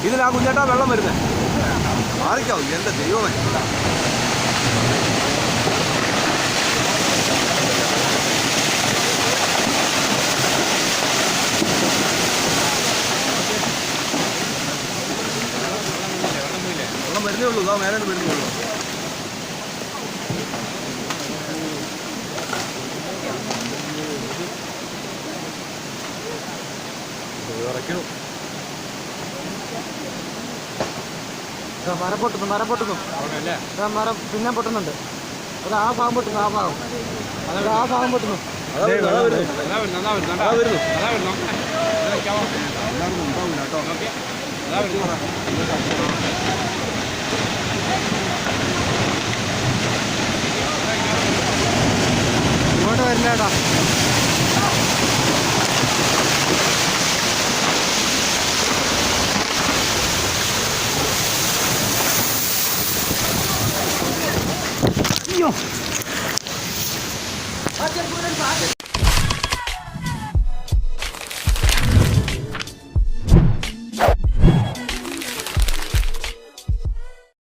ഇതിലാ കുഞ്ഞേട്ടാ വെള്ളം വരുന്നത്. മാറിക്കാവും എൻ്റെ ദൈവമേ. വെള്ളം വരുന്നേ ഉള്ളൂ. ഇതാ മേലെ വരുന്നേ ഉള്ളൂ. മരം പൊട്ടുന്നു മരം പിന്നെ പൊട്ടുന്നുണ്ട്. അത് ആ ഭാഗം പൊട്ടുന്നു. ആ ഭാഗം പൊട്ടുന്നു. ഇങ്ങോട്ട് വരില്ലേട്ടാ. അയ്യോ